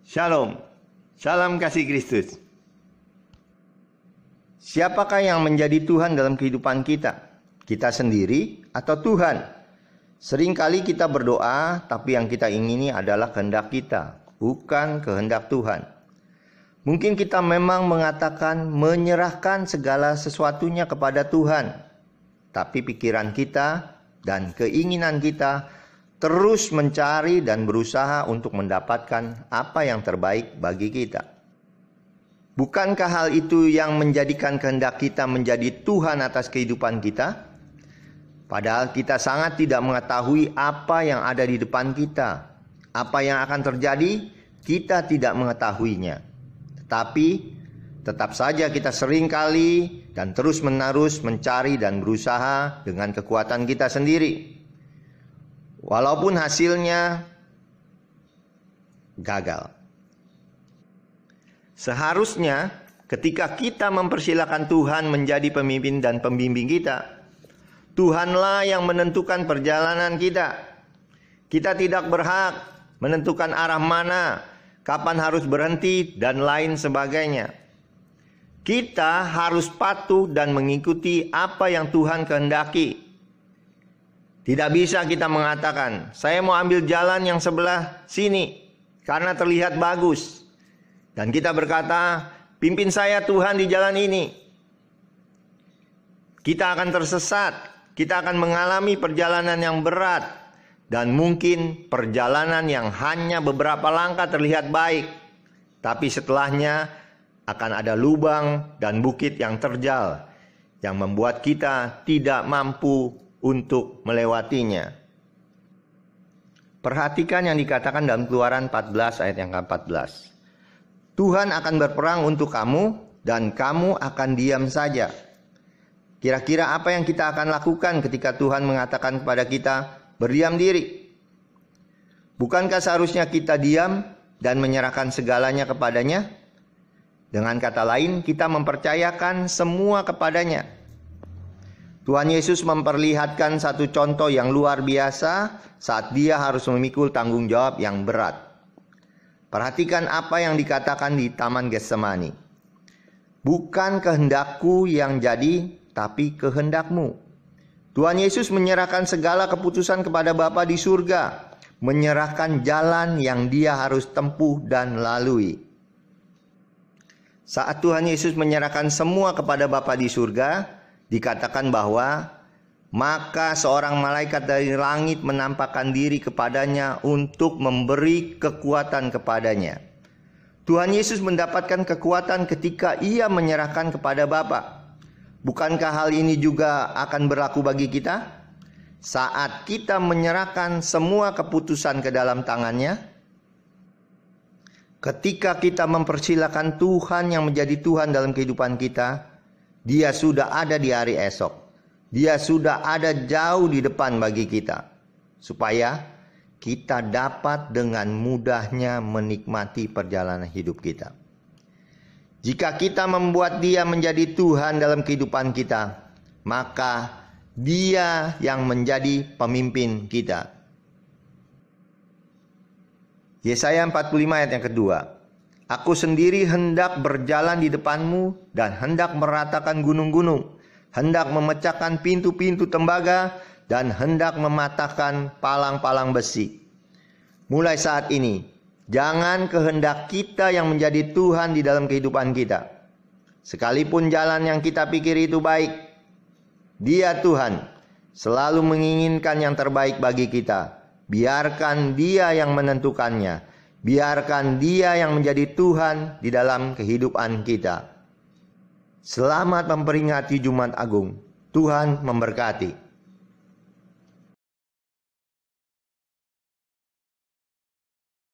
Shalom, salam kasih Kristus. Siapakah yang menjadi Tuhan dalam kehidupan kita? Kita sendiri atau Tuhan? Seringkali kita berdoa, tapi yang kita ingini adalah kehendak kita, bukan kehendak Tuhan. Mungkin kita memang mengatakan menyerahkan segala sesuatunya kepada Tuhan, tapi pikiran kita dan keinginan kita terus mencari dan berusaha untuk mendapatkan apa yang terbaik bagi kita. Bukankah hal itu yang menjadikan kehendak kita menjadi Tuhan atas kehidupan kita? Padahal kita sangat tidak mengetahui apa yang ada di depan kita. Apa yang akan terjadi, kita tidak mengetahuinya. Tetapi tetap saja kita seringkali dan terus-menerus mencari dan berusaha dengan kekuatan kita sendiri. Walaupun hasilnya gagal. Seharusnya ketika kita mempersilahkan Tuhan menjadi pemimpin dan pembimbing kita, Tuhanlah yang menentukan perjalanan kita. Kita tidak berhak menentukan arah mana, kapan harus berhenti, dan lain sebagainya. Kita harus patuh dan mengikuti apa yang Tuhan kehendaki. Tidak bisa kita mengatakan, saya mau ambil jalan yang sebelah sini karena terlihat bagus. Dan kita berkata, pimpin saya Tuhan di jalan ini. Kita akan tersesat, kita akan mengalami perjalanan yang berat. Dan mungkin perjalanan yang hanya beberapa langkah terlihat baik. Tapi setelahnya akan ada lubang dan bukit yang terjal, yang membuat kita tidak mampu untuk melewatinya. Perhatikan yang dikatakan dalam Keluaran 14 ayat yang ke-14. Tuhan akan berperang untuk kamu dan kamu akan diam saja. Kira-kira apa yang kita akan lakukan ketika Tuhan mengatakan kepada kita berdiam diri? Bukankah seharusnya kita diam dan menyerahkan segalanya kepadanya? Dengan kata lain, kita mempercayakan semua kepadanya. Tuhan Yesus memperlihatkan satu contoh yang luar biasa saat dia harus memikul tanggung jawab yang berat. Perhatikan apa yang dikatakan di Taman Getsemani. Bukan kehendakku yang jadi, tapi kehendakmu. Tuhan Yesus menyerahkan segala keputusan kepada Bapa di surga, menyerahkan jalan yang dia harus tempuh dan lalui. Saat Tuhan Yesus menyerahkan semua kepada Bapa di surga, dikatakan bahwa maka seorang malaikat dari langit menampakkan diri kepadanya untuk memberi kekuatan kepadanya. Tuhan Yesus mendapatkan kekuatan ketika ia menyerahkan kepada Bapa. Bukankah hal ini juga akan berlaku bagi kita? Saat kita menyerahkan semua keputusan ke dalam tangannya, ketika kita mempersilahkan Tuhan yang menjadi Tuhan dalam kehidupan kita, Dia sudah ada di hari esok. Dia sudah ada jauh di depan bagi kita. Supaya kita dapat dengan mudahnya menikmati perjalanan hidup kita. Jika kita membuat Dia menjadi Tuhan dalam kehidupan kita, maka Dia yang menjadi pemimpin kita. Yesaya 45 ayat yang kedua. Aku sendiri hendak berjalan di depanmu dan hendak meratakan gunung-gunung, hendak memecahkan pintu-pintu tembaga dan hendak mematahkan palang-palang besi. Mulai saat ini, jangan kehendak kita yang menjadi Tuhan di dalam kehidupan kita. Sekalipun jalan yang kita pikir itu baik, Dia Tuhan selalu menginginkan yang terbaik bagi kita. Biarkan Dia yang menentukannya. Biarkan Dia yang menjadi Tuhan di dalam kehidupan kita. Selamat memperingati Jumat Agung. Tuhan memberkati.